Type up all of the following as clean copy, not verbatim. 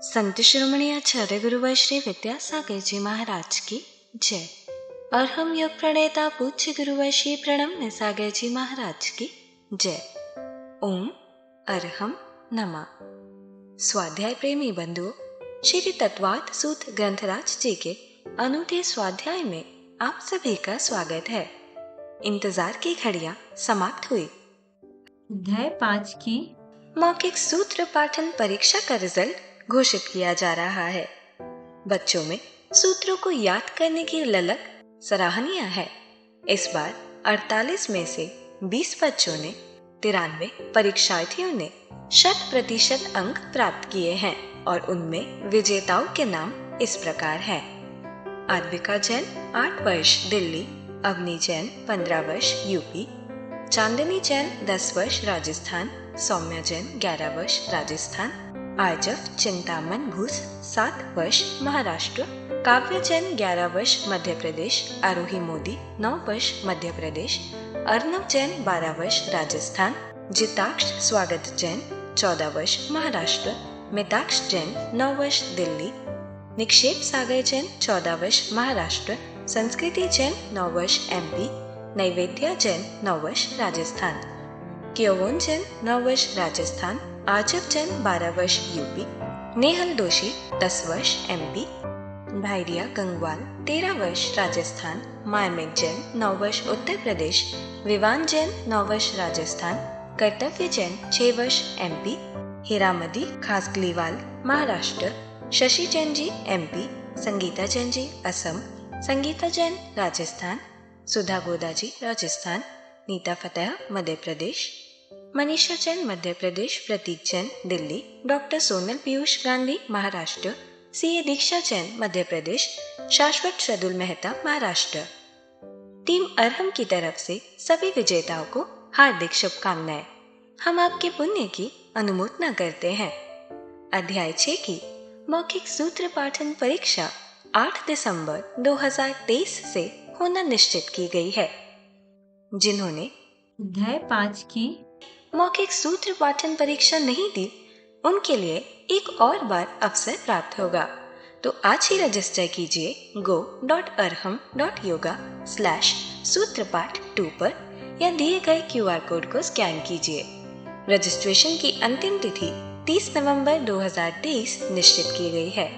संत शिरोमणि आचार्य गुरुवर श्री विद्यासागर जी महाराज की जय। और हम योग प्रणेता पूज्य गुरुवर श्री प्रणम्य सागर जी महाराज की जय। ओम अरहम नमः। स्वाध्याय प्रेमी बंधुओं, श्री तत्वार्थ सूत्र ग्रंथराज जी के अनूठे स्वाध्याय में आप सभी का स्वागत है। इंतजार की घड़ियां समाप्त हुई। अध्याय 5 की मौखिक सूत्र पाठन परीक्षा का रिजल्ट घोषित किया जा रहा है। बच्चों में सूत्रों को याद करने की ललक सराहनीय है। इस बार 48 में से 20 बच्चों ने 93 परीक्षार्थियों ने 100% अंक प्राप्त किए हैं और उनमें विजेताओं के नाम इस प्रकार हैं। आद्विका जैन 8 वर्ष दिल्ली, अवनी जैन 15 वर्ष यूपी, चांदनी जैन 10 वर्ष राजस्थान, सौम्या जैन 11 वर्ष राजस्थान, आजफ चिंतामन घूस 7 वर्ष महाराष्ट्र, काव्य जैन 11 वर्ष मध्य प्रदेश, आरोही मोदी 9 वर्ष मध्य प्रदेश, अर्नव जैन 12 वर्ष राजस्थान, जिताक्ष स्वागत जैन 14 वर्ष महाराष्ट्र, मिताक्ष जैन 9 वर्ष दिल्ली, निक्षेप सागर जैन 14 वर्ष महाराष्ट्र, संस्कृति जैन 9 वर्ष एमपी, नैवेद्या जैन 9 वर्ष राजस्थान, क्योवन जैन 9 वर्ष राजस्थान, आजब जैन 12 वर्ष यूपी, नेहल दोषी 10 वर्ष एमपी, भाईरिया गंगवाल 13 वर्ष राजस्थान, मायमिक जैन 9 वर्ष उत्तर प्रदेश, विवान जैन 9 वर्ष राजस्थान, कर्तव्य जैन 6 वर्ष एमपी, हीरामदी खासगलीवाल महाराष्ट्र, शशि जैन जी एमपी, संगीता जैन जी असम, संगीता जैन राजस्थान, सुधा गोदा जी राजस्थान, नीता फतेह मध्य प्रदेश, मनीषा जैन मध्य प्रदेश, प्रतीक जैन दिल्ली, डॉक्टर सोनल पीयूष गांधी महाराष्ट्र, सीए दीक्षा जैन मध्य प्रदेश, शाश्वत शदुल मेहता महाराष्ट्र। टीम अरहम की तरफ से सभी विजेताओं को हार्दिक शुभकामनाएं। हम आपके पुण्य की अनुमोदना करते हैं। अध्याय 6 की मौखिक सूत्र पाठन परीक्षा 8 दिसंबर 2023 से होना निश्चित की गई है। जिन्होंने अध्याय 5 की मौखिक सूत्र पाठन परीक्षा नहीं दी, उनके लिए एक और बार अवसर प्राप्त होगा। तो आज ही रजिस्टर कीजिए go.arham.yoga/सूत्रपाठ 2 पर या दिए गए QR कोड को स्कैन कीजिए। रजिस्ट्रेशन की अंतिम तिथि 30 नवंबर 2023 निश्चित की गई है।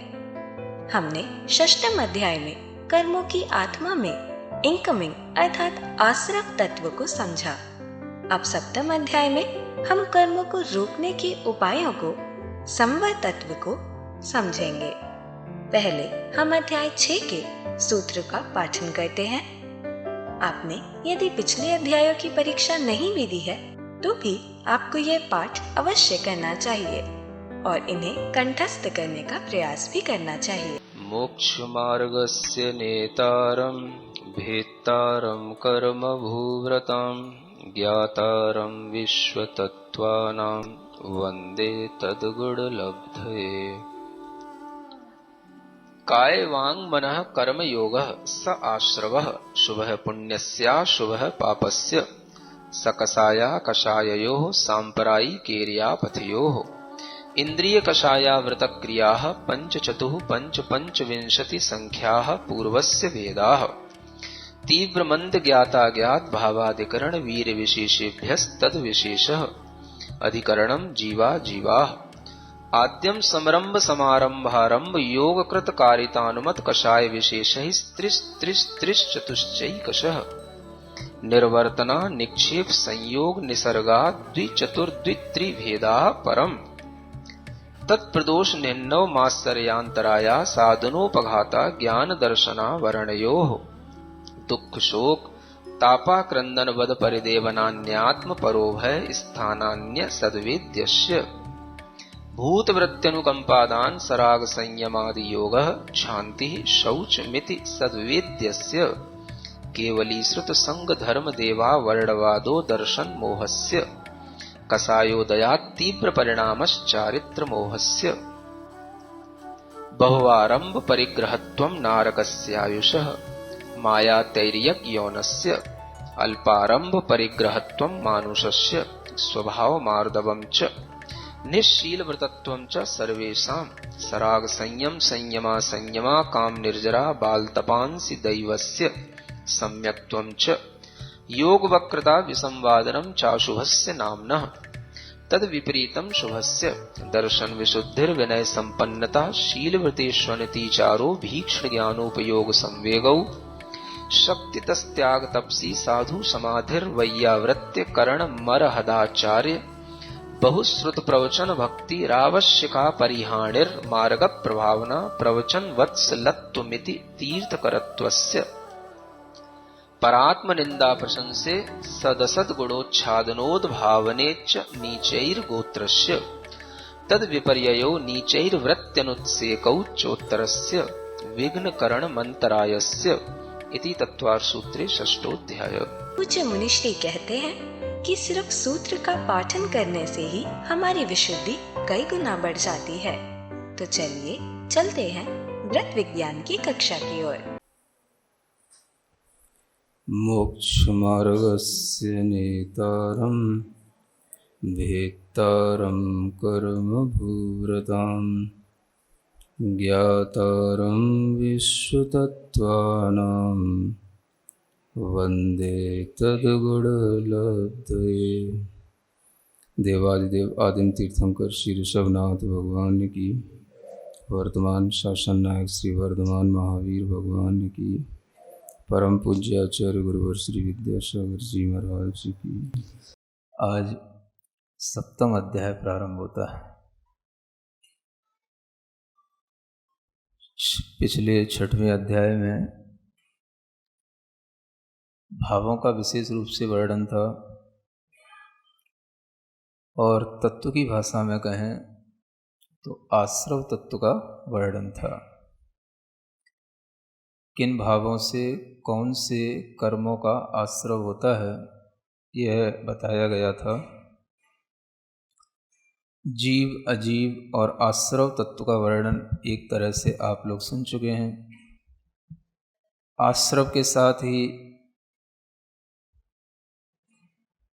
हमने षष्ठम अध्याय में कर्मों की आत्मा में इनकमिंग अर्थात आश्रव तत्व को समझा। अब सप्तम अध्याय में हम कर्मों को रोकने के उपायों को संवर तत्व को समझेंगे। पहले हम अध्याय 6 के सूत्र का पाठन करते हैं। आपने यदि पिछले अध्यायों की परीक्षा नहीं भी दी है तो भी आपको यह पाठ अवश्य करना चाहिए और इन्हें कंठस्थ करने का प्रयास भी करना चाहिए। मोक्ष मार्गस्य नेतारं भेत्तारं कर्म भूव्रतां ज्ञातारं विश्वतत्त्वानां वन्दे तद्गुणलब्धये। काय वाङ् मनः कर्म योगः स आश्रवः शुभः पुण्यस्याशुभः पापस्य सकसाया कषाययोः साम्प्रदायिकेर्यापथयोः इंद्रिय कषायावृतक्रियाः पंचचतुः पंचविंशति संख्याः पूर्वस्य वेदाः तीव्रमंद ज्ञाता ज्ञात भावाधिकरण वीर विशेषेभ्यस्तद विशेषः अधिकरणं जीवा जीवाः आद्यम समरंभ समारंभारंभ योगकृत कारितानुमत कषाय विशेषैः त्रिश्चतुश्चैकशः निर्वर्तना निक्षेप संयोग निसर्गा द्विचतुर्द्वित्रिभेदाः परम् तत्प्रदोष निन्नव मात्सर्यांतराया साधनोपघाता ज्ञान दर्शना वर्णयोः दुख शोक तापाक्रंदन वद परिदेवनान्यात्म परोभय स्थानान्य सद्वेद्यस्य भूतवृत्त्यनुकंपादान सराग संयमादि योगः शांति शौच मिति सद्वेद्यस्य केवली श्रुत संग धर्म देवा वर्णवादो दर्शन मोहस्य कसायोदया तीव्र परिणामश्चारित्र मोहस्य बहुवारंभ परिग्रहत्वं नारकस्यायुषः माया तैर्यक यौनस्य अल्पारंभ परिग्रहत्वं मानुषस्य स्वभाव मार्दवं च निःशील व्रतत्वं च सर्वेषां सराग संयम संयमा संयमा काम निर्जरा बालतपांसि दैवस्य सम्यक्त्वं च योग वक्रता विसंवादनं चाशुभस्य नाम्नः तद विपरीतम शुभस्य दर्शन विशुद्धिर विनय संपन्नता शीलव्रतेष्वनतिचारो भीक्ष्ण ज्ञानोपयोग संवेगौ शक्ति तस्त्याग तपसी साधु समाधिर वैयावृत्य करण मरहदाचार्य बहुश्रुत प्रवचन भक्ति रावश्यका परिहाणिर मार्ग प्रभावना प्रवचन वत्सलत्वमिति तीर्थकरत्वस्य परात्म निंदा प्रशंसे सदसद गुणोच्छादनोद्भावने च नीचैर्गोत्रस्य तद विपर्ययो नीचैर्वृत्त्यनुत्सेकौ चोत्तरस्य विघ्नकरण मंतरायस्य इति तत्वार सूत्रे षष्ठोध्याय। पूज्य मुनिश्री कहते हैं कि सिर्फ सूत्र का पाठन करने से ही हमारी विशुद्धि कई गुना बढ़ जाती है। तो चलिए चलते हैं व्रत विज्ञान की कक्षा की ओर। मोक्षमार्गस्य नेतारं भेत्तारं कर्मभूरतां ज्ञातारं विश्वतत्त्वानां वन्दे तद्गुणलब्धये। देवादिदेव आदिम तीर्थंकर श्री ऋषभनाथ भगवान की, वर्तमान शासन नायक श्री वर्धमान महावीर भगवान की, परम पूज्य आचार्य गुरुवर श्री विद्यासागर जी महाराज जी की। आज सप्तम अध्याय प्रारंभ होता है। पिछले छठवें अध्याय में भावों का विशेष रूप से वर्णन था और तत्व की भाषा में कहें तो आश्रव तत्व का वर्णन था। किन भावों से कौन से कर्मों का आश्रव होता है यह बताया गया था। जीव अजीव और आश्रव तत्व का वर्णन एक तरह से आप लोग सुन चुके हैं। आश्रव के साथ ही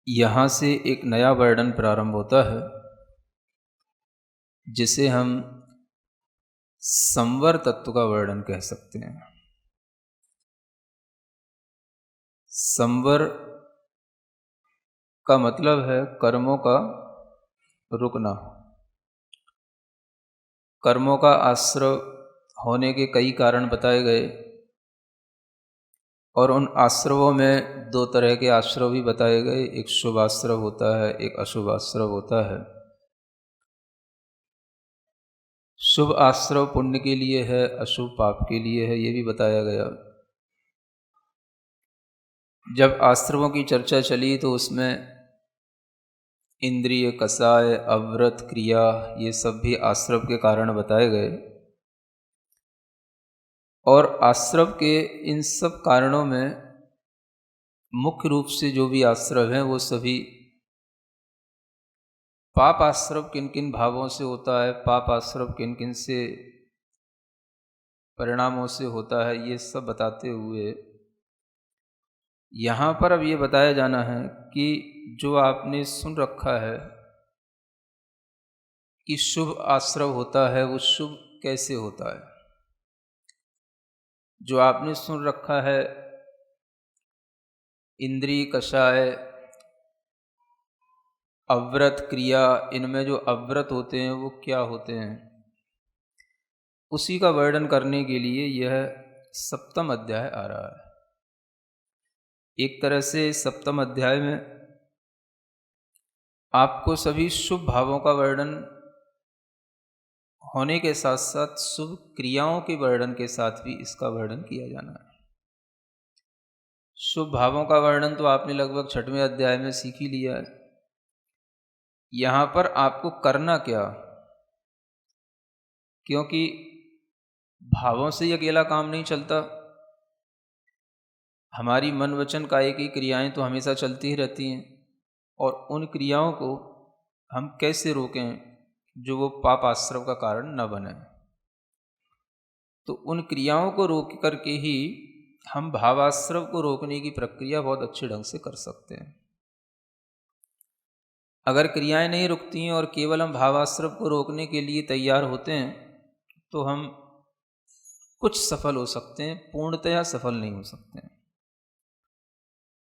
यहाँ से एक नया वर्णन प्रारंभ होता है जिसे हम संवर तत्व का वर्णन कह सकते हैं। संवर का मतलब है कर्मों का रुकना। कर्मों का आश्रव होने के कई कारण बताए गए और उन आश्रवों में दो तरह के आश्रव भी बताए गए। एक शुभ आश्रव होता है, एक अशुभ आश्रव होता है। शुभ आश्रव पुण्य के लिए है, अशुभ पाप के लिए है, ये भी बताया गया। जब आश्रवों की चर्चा चली तो उसमें इंद्रिय, कसाय, अव्रत, क्रिया ये सब भी आश्रव के कारण बताए गए और आश्रव के इन सब कारणों में मुख्य रूप से जो भी आश्रव हैं वो सभी पाप आश्रव किन किन भावों से होता है, पाप आश्रव किन किन से परिणामों से होता है, ये सब बताते हुए यहाँ पर अब ये बताया जाना है कि जो आपने सुन रखा है कि शुभ आश्रव होता है वो शुभ कैसे होता है। जो आपने सुन रखा है इंद्रिय, कषाय, अव्रत, क्रिया, इनमें जो अव्रत होते हैं वो क्या होते हैं, उसी का वर्णन करने के लिए यह सप्तम अध्याय आ रहा है। एक तरह से सप्तम अध्याय में आपको सभी शुभ भावों का वर्णन होने के साथ साथ शुभ क्रियाओं के वर्णन के साथ भी इसका वर्णन किया जाना है। शुभ भावों का वर्णन तो आपने लगभग छठवें अध्याय में सीख ही लिया है। यहाँ पर आपको करना क्या, क्योंकि भावों से ही अकेला काम नहीं चलता। हमारी मन वचन काया की क्रियाएं तो हमेशा चलती ही रहती हैं और उन क्रियाओं को हम कैसे रोकें जो वो पाप आश्रव का कारण न बने। तो उन क्रियाओं को रोक करके ही हम भावाश्रव को रोकने की प्रक्रिया बहुत अच्छे ढंग से कर सकते हैं। अगर क्रियाएं नहीं रुकती हैं और केवल हम भावाश्रव को रोकने के लिए तैयार होते हैं तो हम कुछ सफल हो सकते हैं, पूर्णतया सफल नहीं हो सकते हैं।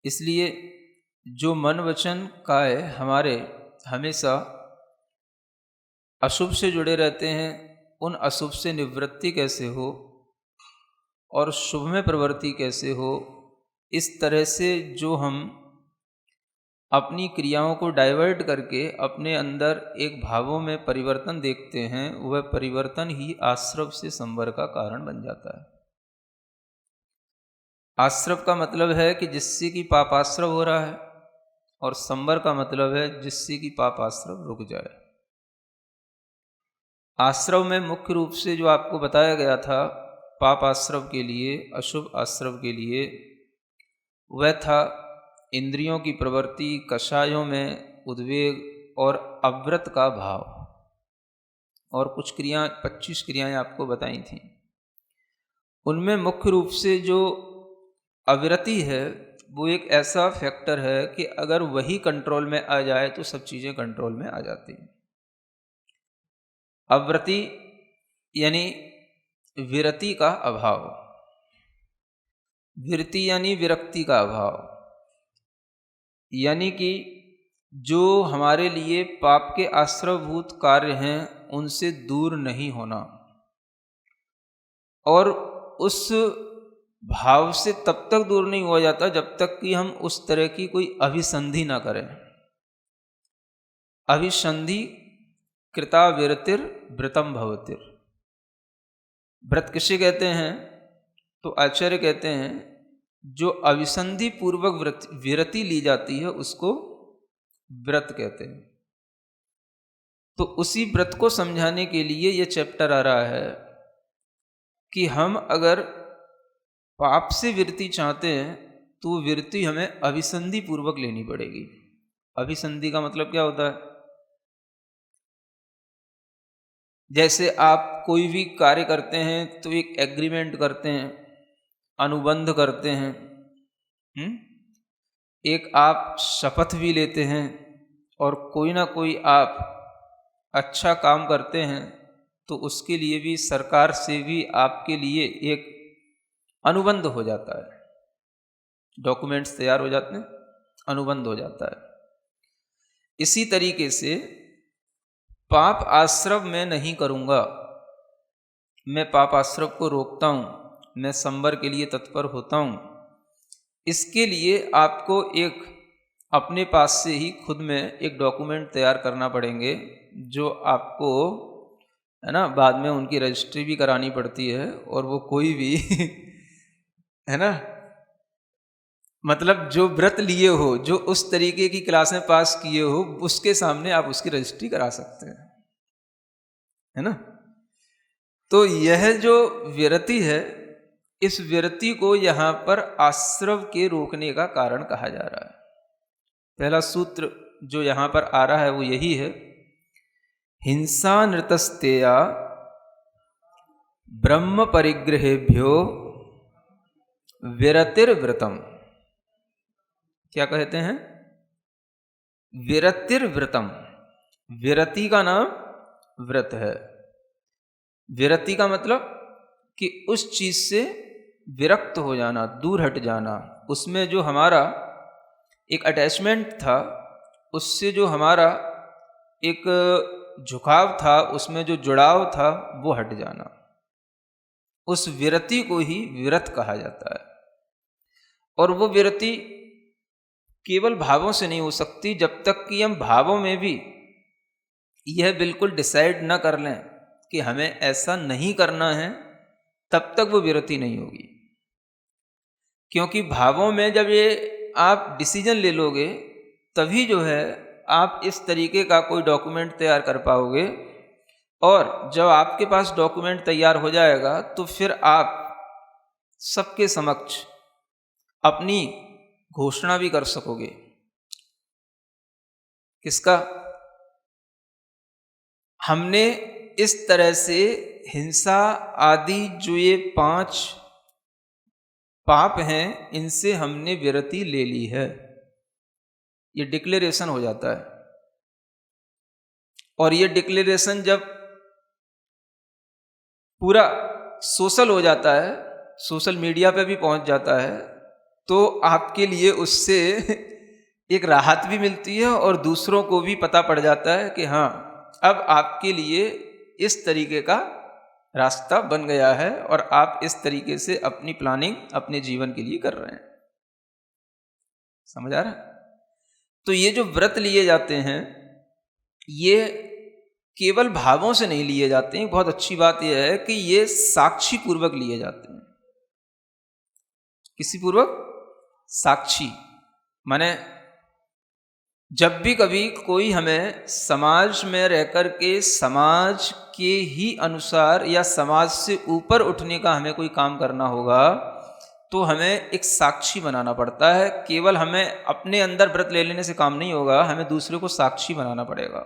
इसलिए जो मन वचन काय हमारे हमेशा अशुभ से जुड़े रहते हैं, उन अशुभ से निवृत्ति कैसे हो और शुभ में प्रवृत्ति कैसे हो, इस तरह से जो हम अपनी क्रियाओं को डाइवर्ट करके अपने अंदर एक भावों में परिवर्तन देखते हैं, वह परिवर्तन ही आश्रव से संवर का कारण बन जाता है। आश्रव का मतलब है कि जिससे कि पापाश्रव हो रहा है, और संवर का मतलब है जिससे कि पापाश्रव रुक जाए। आश्रव में मुख्य रूप से जो आपको बताया गया था पाप आश्रव के लिए, अशुभ आश्रव के लिए, वह था इंद्रियों की प्रवृत्ति, कषायों में उद्वेग और अव्रत का भाव। और कुछ 25 क्रियाएं आपको बताई थी। उनमें मुख्य रूप से जो अविरति है वो एक ऐसा फैक्टर है कि अगर वही कंट्रोल में आ जाए तो सब चीज़ें कंट्रोल में आ जाती हैं। अव्रति यानी विरति का अभाव, विरति यानी विरक्ति का अभाव, यानी कि जो हमारे लिए पाप के आश्रवभूत कार्य हैं उनसे दूर नहीं होना, और उस भाव से तब तक दूर नहीं हो जाता जब तक कि हम उस तरह की कोई अभिसंधि ना करें। अभिसंधि कृता विरतिर व्रतम भवतिर। व्रत किसे कहते हैं? तो आचार्य कहते हैं जो अभिसंधि पूर्वक विरति ली जाती है उसको व्रत कहते हैं। तो उसी व्रत को समझाने के लिए ये चैप्टर आ रहा है कि हम अगर पाप से विरति चाहते हैं तो विरति हमें अभिसंधि पूर्वक लेनी पड़ेगी। अभिसंधि का मतलब क्या होता है? जैसे आप कोई भी कार्य करते हैं तो एक एग्रीमेंट करते हैं, अनुबंध करते हैं, एक आप शपथ भी लेते हैं, और कोई ना कोई आप अच्छा काम करते हैं तो उसके लिए भी सरकार से भी आपके लिए एक अनुबंध हो जाता है, डॉक्यूमेंट्स तैयार हो जाते हैं, अनुबंध हो जाता है। इसी तरीके से पाप आश्रव मैं नहीं करूँगा, मैं पाप आश्रव को रोकता हूँ, मैं संवर के लिए तत्पर होता हूँ। इसके लिए आपको एक अपने पास से ही खुद में एक डॉक्यूमेंट तैयार करना पड़ेंगे, जो आपको है ना बाद में उनकी रजिस्ट्री भी करानी पड़ती है, और वो कोई भी है ना, मतलब जो व्रत लिए हो, जो उस तरीके की क्लासें पास किए हो, उसके सामने आप उसकी रजिस्ट्री करा सकते हैं, है ना। तो यह जो विरति है, इस विरति को यहाँ पर आश्रव के रोकने का कारण कहा जा रहा है। पहला सूत्र जो यहाँ पर आ रहा है वो यही है, हिंसा नृतस्तेया ब्रह्म परिग्रहेभ्यो विरतिर्व्रतम। क्या कहते हैं? विरतिर्व्रतम। विरति का नाम व्रत है। विरति का मतलब कि उस चीज से विरक्त हो जाना, दूर हट जाना, उसमें जो हमारा एक अटैचमेंट था, उससे जो हमारा एक झुकाव था, उसमें जो जुड़ाव था, वो हट जाना। उस विरति को ही विरत कहा जाता है। और वो विरति केवल भावों से नहीं हो सकती जब तक कि हम भावों में भी यह बिल्कुल डिसाइड न कर लें कि हमें ऐसा नहीं करना है, तब तक वो विरति नहीं होगी। क्योंकि भावों में जब ये आप डिसीजन ले लोगे तभी जो है आप इस तरीके का कोई डॉक्यूमेंट तैयार कर पाओगे, और जब आपके पास डॉक्यूमेंट तैयार हो जाएगा तो फिर आप सबके समक्ष अपनी घोषणा भी कर सकोगे। किसका? हमने इस तरह से हिंसा आदि जो ये 5 पाप हैं, इनसे हमने विरति ले ली है, ये डिक्लेरेशन हो जाता है। और ये डिक्लेरेशन जब पूरा सोशल हो जाता है, सोशल मीडिया पे भी पहुंच जाता है, तो आपके लिए उससे एक राहत भी मिलती है और दूसरों को भी पता पड़ जाता है कि हाँ, अब आपके लिए इस तरीके का रास्ता बन गया है और आप इस तरीके से अपनी प्लानिंग अपने जीवन के लिए कर रहे हैं। समझ आ रहा है? तो ये जो व्रत लिए जाते हैं ये केवल भावों से नहीं लिए जाते हैं। बहुत अच्छी बात यह है कि ये साक्षी पूर्वक लिए जाते हैं। किसी पूर्वक? साक्षी माने जब भी कभी कोई हमें समाज में रहकर के समाज के ही अनुसार या समाज से ऊपर उठने का हमें कोई काम करना होगा तो हमें एक साक्षी बनाना पड़ता है। केवल हमें अपने अंदर व्रत ले लेने से काम नहीं होगा, हमें दूसरे को साक्षी बनाना पड़ेगा।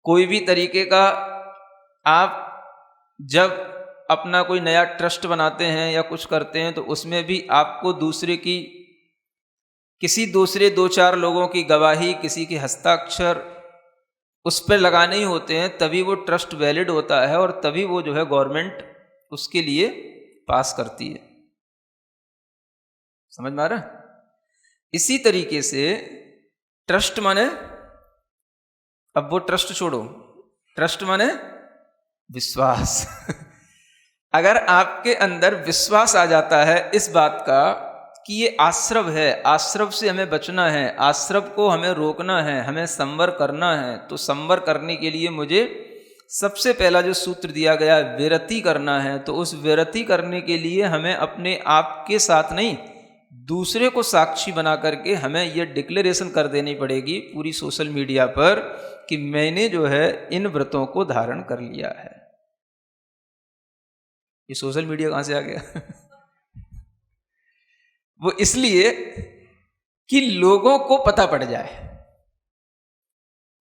कोई भी तरीके का आप जब अपना कोई नया ट्रस्ट बनाते हैं या कुछ करते हैं तो उसमें भी आपको दूसरे की, किसी दूसरे 2-4 लोगों की गवाही, किसी के हस्ताक्षर उस पर लगाने ही होते हैं, तभी वो ट्रस्ट वैलिड होता है और तभी वो जो है गवर्नमेंट उसके लिए पास करती है। समझ में आ रहा है? इसी तरीके से ट्रस्ट माने, अब वो ट्रस्ट छोड़ो, ट्रस्ट माने विश्वास। अगर आपके अंदर विश्वास आ जाता है इस बात का कि ये आश्रव है, आश्रव से हमें बचना है, आश्रव को हमें रोकना है, हमें संवर करना है, तो संवर करने के लिए मुझे सबसे पहला जो सूत्र दिया गया विरति करना है, तो उस विरति करने के लिए हमें अपने आप के साथ नहीं, दूसरे को साक्षी बना करके हमें ये डिक्लेरेशन कर देनी पड़ेगी पूरी सोशल मीडिया पर कि मैंने जो है इन व्रतों को धारण कर लिया है। ये सोशल मीडिया कहाँ से आ गया? वो इसलिए कि लोगों को पता पड़ जाए।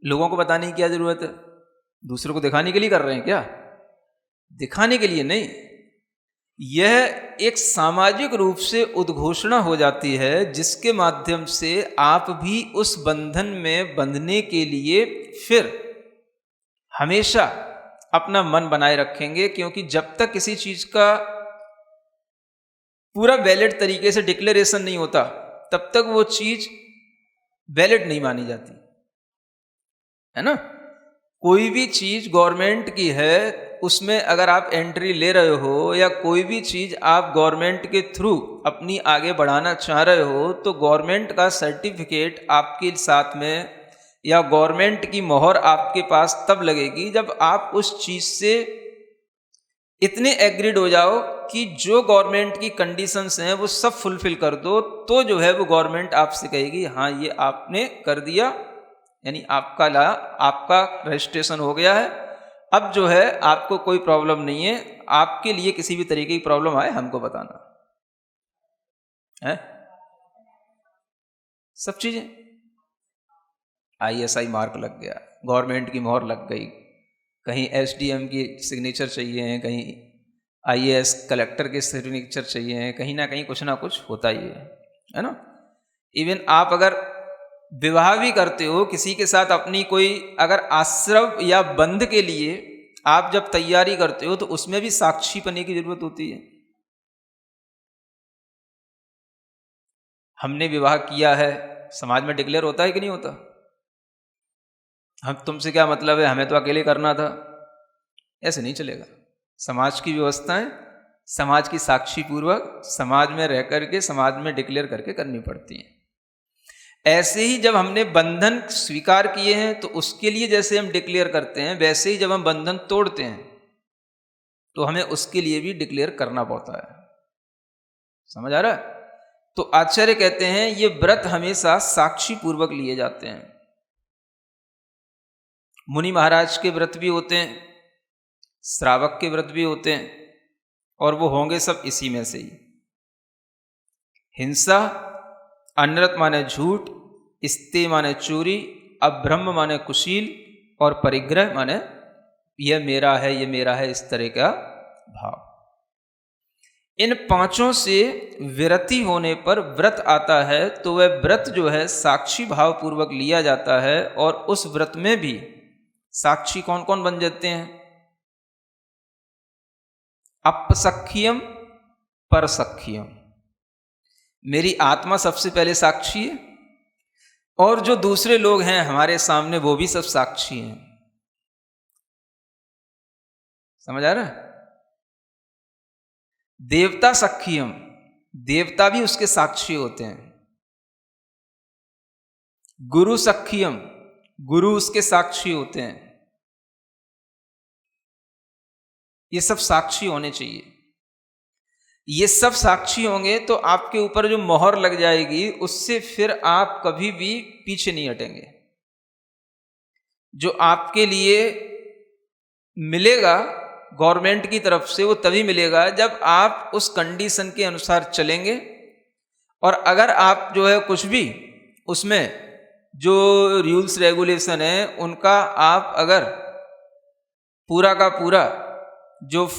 लोगों को बताने की क्या जरूरत है? दूसरों को दिखाने के लिए कर रहे हैं क्या? दिखाने के लिए नहीं, यह एक सामाजिक रूप से उद्घोषणा हो जाती है जिसके माध्यम से आप भी उस बंधन में बंधने के लिए फिर हमेशा अपना मन बनाए रखेंगे, क्योंकि जब तक किसी चीज का पूरा वैलिड तरीके से डिक्लेरेशन नहीं होता तब तक वो चीज वैलिड नहीं मानी जाती है ना। कोई भी चीज गवर्नमेंट की है, उसमें अगर आप एंट्री ले रहे हो या कोई भी चीज आप गवर्नमेंट के थ्रू अपनी आगे बढ़ाना चाह रहे हो तो गवर्नमेंट का सर्टिफिकेट आपके साथ में या गवर्नमेंट की मोहर आपके पास तब लगेगी जब आप उस चीज से इतने एग्रीड हो जाओ कि जो गवर्नमेंट की कंडीशंस हैं वो सब फुलफिल कर दो, तो जो है वो गवर्नमेंट आपसे कहेगी हाँ ये आपने कर दिया, यानी आपका रजिस्ट्रेशन हो गया है, अब जो है आपको कोई प्रॉब्लम नहीं है, आपके लिए किसी भी तरीके की प्रॉब्लम आए हमको बताना है। सब चीजें ISI मार्क लग गया, गवर्नमेंट की मोहर लग गई, कहीं SDM की सिग्नेचर चाहिए हैं, कहीं IAS कलेक्टर के सिग्नेचर चाहिए हैं, कहीं ना कहीं कुछ ना कुछ होता ही है ना। इवन आप अगर विवाह भी करते हो किसी के साथ, अपनी कोई अगर आश्रव या बंध के लिए आप जब तैयारी करते हो तो उसमें भी साक्षी बनने की जरूरत होती है। हमने विवाह किया है, समाज में डिक्लेयर होता है कि नहीं होता? हम तुमसे क्या मतलब है, हमें तो अकेले करना था, ऐसे नहीं चलेगा। समाज की व्यवस्थाएं समाज की साक्षी पूर्वक समाज में रह करके समाज में डिक्लेयर करके करनी पड़ती हैं। ऐसे ही जब हमने बंधन स्वीकार किए हैं तो उसके लिए जैसे हम डिक्लेयर करते हैं, वैसे ही जब हम बंधन तोड़ते हैं तो हमें उसके लिए भी डिक्लेयर करना पड़ता है। समझ आ रहा है? तो आचार्य कहते हैं ये व्रत हमेशा साक्षी पूर्वक लिए जाते हैं। मुनि महाराज के व्रत भी होते हैं, श्रावक के व्रत भी होते हैं, और वो होंगे सब इसी में से ही। हिंसा, अनृत माने झूठ, स्ते माने चोरी, अब्रह्म माने कुशील, और परिग्रह माने यह मेरा है, ये मेरा है, इस तरह का भाव। इन पांचों से विरति होने पर व्रत आता है, तो वह व्रत जो है साक्षी भाव पूर्वक लिया जाता है। और उस व्रत में भी साक्षी कौन कौन बन जाते हैं? अपसख्यम परसख्यम, मेरी आत्मा सबसे पहले साक्षी है और जो दूसरे लोग हैं हमारे सामने वो भी सब साक्षी हैं। समझ आ रहा है? देवता सख्यम, देवता भी उसके साक्षी होते हैं। गुरु सख्यम, गुरु उसके साक्षी होते हैं। ये सब साक्षी होने चाहिए। ये सब साक्षी होंगे तो आपके ऊपर जो मोहर लग जाएगी उससे फिर आप कभी भी पीछे नहीं हटेंगे। जो आपके लिए मिलेगा गवर्नमेंट की तरफ से वो तभी मिलेगा जब आप उस कंडीशन के अनुसार चलेंगे। और अगर आप जो है कुछ भी उसमें जो रूल्स रेगुलेशन है उनका आप अगर पूरा का पूरा जो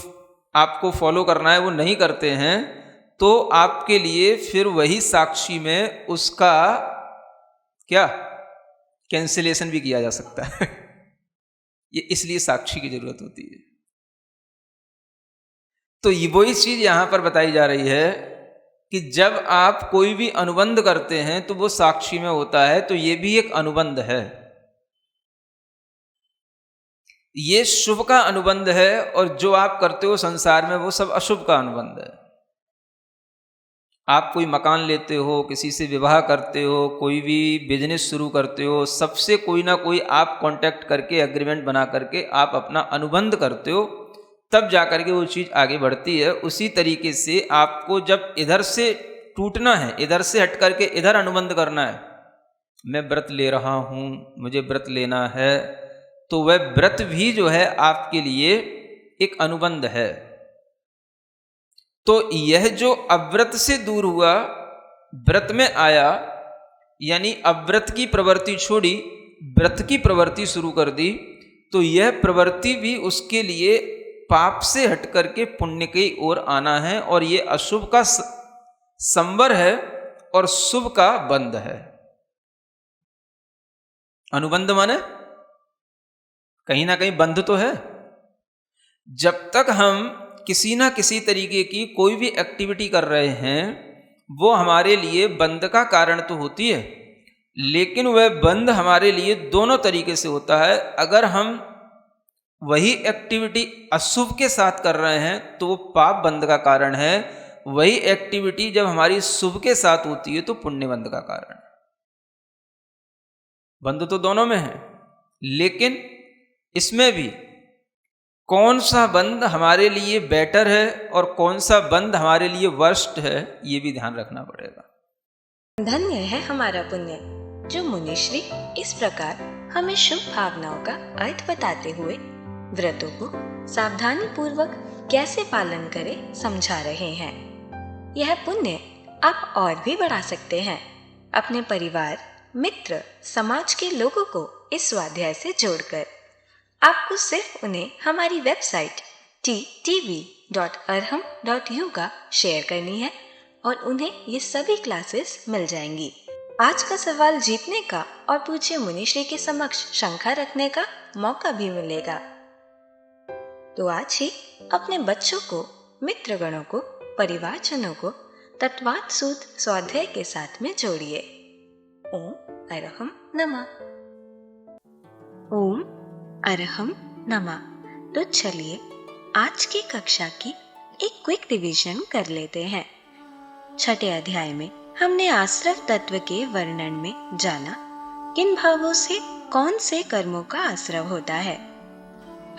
आपको फॉलो करना है वो नहीं करते हैं तो आपके लिए फिर वही साक्षी में उसका क्या कैंसिलेशन भी किया जा सकता है। ये इसलिए साक्षी की जरूरत होती है। तो ये वही चीज यहां पर बताई जा रही है कि जब आप कोई भी अनुबंध करते हैं तो वो साक्षी में होता है। तो ये भी एक अनुबंध है, ये शुभ का अनुबंध है। और जो आप करते हो संसार में वो सब अशुभ का अनुबंध है। आप कोई मकान लेते हो, किसी से विवाह करते हो, कोई भी बिजनेस शुरू करते हो, सबसे कोई ना कोई आप कांटेक्ट करके एग्रीमेंट बना करके आप अपना अनुबंध करते हो, तब जाकर के वो चीज़ आगे बढ़ती है। उसी तरीके से आपको जब इधर से टूटना है, इधर से हट करके इधर अनुबंध करना है, मैं व्रत ले रहा हूँ, मुझे व्रत लेना है, तो वह व्रत भी जो है आपके लिए एक अनुबंध है। तो यह जो अव्रत से दूर हुआ, व्रत में आया, यानी अव्रत की प्रवृत्ति छोड़ी, व्रत की प्रवृत्ति शुरू कर दी, तो यह प्रवृत्ति भी उसके लिए पाप से हट करके पुण्य की ओर आना है। और ये अशुभ का संवर है और शुभ का बंध है। अनुबंध माने कहीं ना कहीं बंध तो है। जब तक हम किसी ना किसी तरीके की कोई भी एक्टिविटी कर रहे हैं वो हमारे लिए बंध का कारण तो होती है, लेकिन वह बंध हमारे लिए दोनों तरीके से होता है। अगर हम वही एक्टिविटी अशुभ के साथ कर रहे हैं तो वो पाप बंध का कारण है। वही एक्टिविटी जब हमारी शुभ के साथ होती है तो पुण्य बंध का कारण है। बंध तो दोनों में है, लेकिन इसमें भी कौन सा बंध हमारे लिए बेटर है और कौन सा बंध हमारे लिए वर्स्ट है, ये भी ध्यान रखना पड़ेगा। धन्य है हमारा पुण्य जो मुनिश्री इस प्रकार हमें शुभ भावनाओं का अर्थ बताते हुए व्रतों को सावधानी पूर्वक कैसे पालन करें समझा रहे हैं। यह पुण्य आप और भी बढ़ा सकते हैं। अपने परिवार, मित्र, समाज के लोगों को इस स्वाध्याय से जोड़कर आपको सिर्फ उन्हें हमारी वेबसाइट ttv.arham.yoga शेयर करनी है और उन्हें ये सभी क्लासेस मिल जाएंगी। आज का सवाल जीतने का और पूज्य मुनिश्री के समक्ष शंखा रखने का मौका भी मिलेगा। तो आज ही अपने बच्चों को, मित्रगणों को, परिवारजनों को तत्वात् सूत्र स्वाध्याय के साथ में जोड़िए। ओम अरहम नमः। ओम अरहम नमः। तो चलिए आज की कक्षा की एक क्विक रिवीजन कर लेते हैं। छठे अध्याय में हमने आश्रव तत्व के वर्णन में जाना किन भावों से कौन से कर्मों का आश्रव होता है।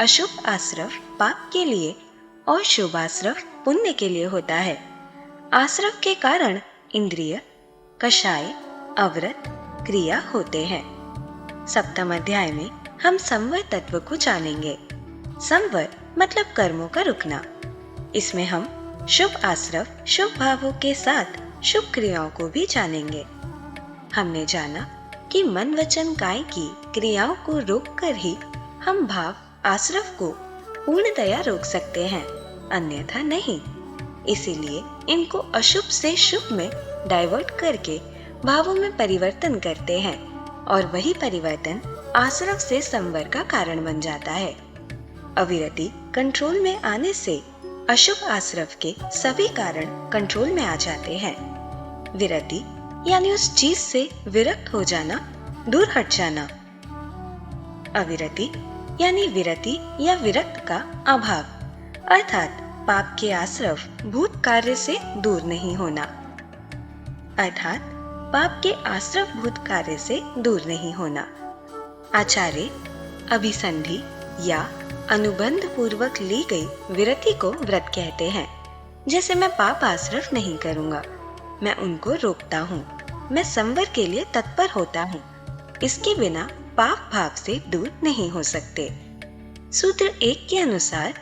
अशुभ आश्रव पाप के लिए और शुभ आश्रव पुण्य के लिए होता है। आश्रव के कारण इंद्रिय, कषाय, अव्रत, क्रिया होते हैं। सप्तम अध्याय में हम संवर तत्व को जानेंगे। संवर मतलब कर्मों का रुकना। इसमें हम शुभ आश्रव, शुभ भावों के साथ शुभ क्रियाओं को भी जानेंगे। हमने जाना कि मन, वचन, काय की क्रियाओं को रोककर ही हम भाव आश्रव को पूर्णतया रोक सकते हैं, अन्यथा नहीं। इसीलिए इनको अशुभ से शुभ में डाइवर्ट करके भावों में परिवर्तन करते हैं और वही परिवर्तन आश्रव से संवर का कारण बन जाता है। अविरति कंट्रोल में आने से अशुभ आश्रव के सभी कारण कंट्रोल में आ जाते हैं। विरति यानी उस चीज से विरक्त हो जाना, दूर हट जाना। अविरति यानी विरति या विरक्त का अभाव, अर्थात पाप के आश्रव भूत कार्य से दूर नहीं होना। अर्थात पाप के आश्रव भूत कार्य से दूर नहीं होना। आचार्य अभिसंधि या अनुबंध पूर्वक ली गई विरति को व्रत कहते हैं। जैसे मैं पाप आश्रव नहीं करूंगा, मैं उनको रोकता हूँ, मैं संवर के लिए तत्पर होता हूँ। इसके बिना पाप भाव से दूर नहीं हो सकते। सूत्र 1 के अनुसार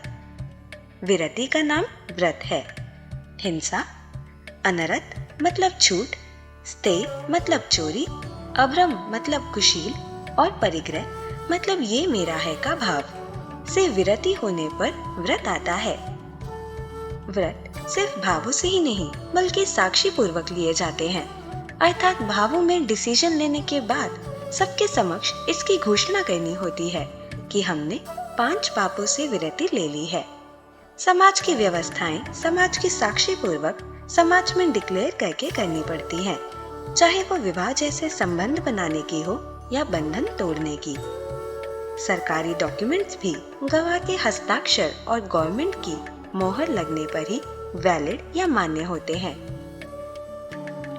विरति का नाम व्रत है। हिंसा, अनरत मतलब झूठ, स्ते मतलब चोरी, अभ्रम मतलब कुशील और परिग्रह मतलब ये मेरा है का भाव से विरति होने पर व्रत आता है। व्रत सिर्फ भावों से ही नहीं बल्कि साक्षी पूर्वक लिए जाते हैं, अर्थात भावों में डिसीजन लेने के बाद सबके समक्ष इसकी घोषणा करनी होती है कि हमने 5 पापों से विरति ले ली है। समाज की व्यवस्थाएं समाज की साक्षी पूर्वक समाज में डिक्लेयर करके करनी पड़ती हैं, चाहे वो विवाह जैसे संबंध बनाने की हो या बंधन तोड़ने की। सरकारी डॉक्यूमेंट्स भी गवाह के हस्ताक्षर और गवर्नमेंट की मोहर लगने पर ही वैलिड या मान्य होते हैं।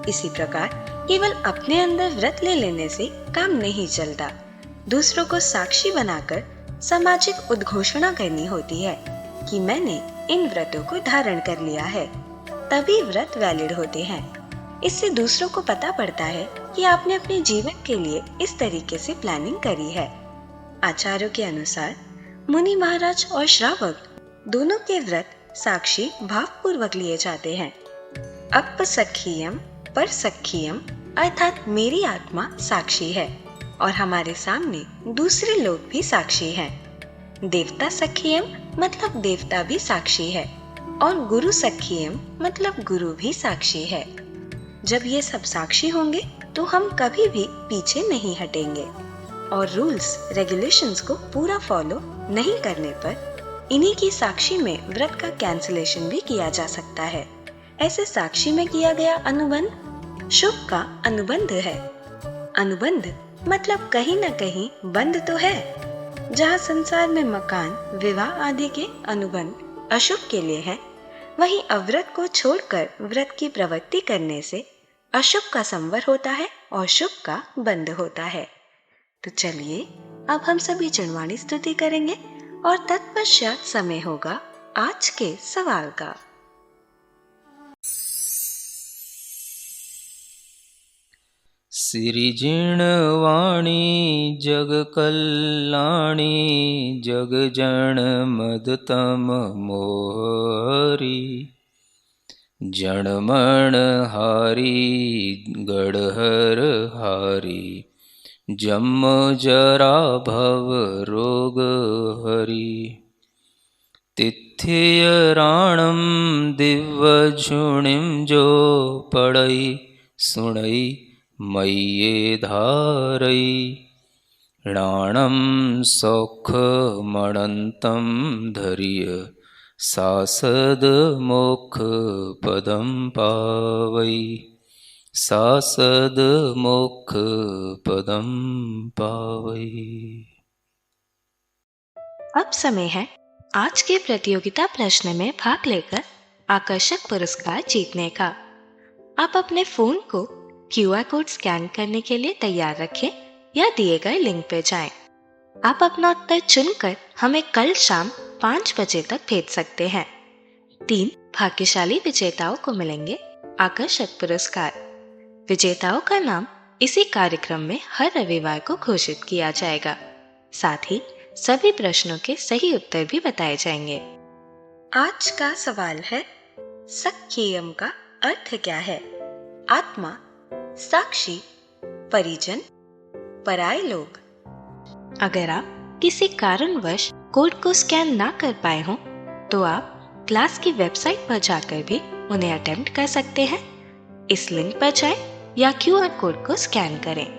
इसी प्रकार केवल अपने अंदर व्रत ले लेने से काम नहीं चलता, दूसरों को साक्षी बनाकर सामाजिक उद्घोषणा करनी होती है कि मैंने इन व्रतों को धारण कर लिया है, तभी व्रत वैलिड होते हैं। इससे दूसरों को पता पड़ता है कि आपने अपने जीवन के लिए इस तरीके से प्लानिंग करी है। आचार्यों के अनुसार मुनि महाराज और श्रावक दोनों के व्रत साक्षी भाव पूर्वक लिए जाते हैं। अपसखीयम पर सखीयम अर्थात मेरी आत्मा साक्षी है और हमारे सामने दूसरे लोग भी साक्षी हैं। देवता सखीयम मतलब देवता भी साक्षी है और गुरु सखीयम मतलब गुरु भी साक्षी है। जब ये सब साक्षी होंगे तो हम कभी भी पीछे नहीं हटेंगे और रूल्स रेगुलेशंस को पूरा फॉलो नहीं करने पर इन्हीं की साक्षी में व्रत का कैंसिलेशन भी किया जा सकता है। ऐसे साक्षी में किया गया अनुबंध शुभ का अनुबंध है। अनुबंध मतलब कहीं न कहीं बंध तो है। जहाँ संसार में मकान, विवाह आदि के अनुबंध अशुभ के लिए है, वहीं अव्रत को छोड़कर व्रत की प्रवृत्ति करने से अशुभ का संवर होता है और शुभ का बंध होता है। तो चलिए अब हम सभी चंडवाणी स्तुति करेंगे और तत्पश्चात समय होगा आज के सवाल का। सिरिजिणवाणी जग कल्याणी जग जन मदतम मोहरी जनमण हारी गढ़हर हारी जम जरा भव रोग हरि तिथियराणम दिव्य झुणिम जो पड़ई सुणई मय्ये धारई राणम सौख मणंतम धर्य सासद मोक्ष पदम पावई सासद मोक्ष पदम पावई। अब समय है आज के प्रतियोगिता प्रश्न में भाग लेकर आकर्षक पुरस्कार जीतने का। आप अपने फोन को QR कोड स्कैन करने के लिए तैयार रखें या दिए गए लिंक पे जाएं। आप अपना उत्तर चुनकर हमें कल शाम 5 बजे तक भेज सकते हैं। 3 भाग्यशाली विजेताओं को मिलेंगे आकर्षक पुरस्कार। विजेताओं का नाम इसी कार्यक्रम में हर रविवार को घोषित किया जाएगा। साथ ही सभी प्रश्नों के सही उत्तर भी बताए जाएंगे। आज का सवाल है, सख्यम का अर्थ क्या है? आत्मा, साक्षी, परिजन, पराये लोग। अगर आप किसी कारणवश कोड को स्कैन ना कर पाए हों तो आप क्लास की वेबसाइट पर जाकर भी उन्हें अटेम्प्ट कर सकते हैं। इस लिंक पर जाएं या QR कोड को स्कैन करें।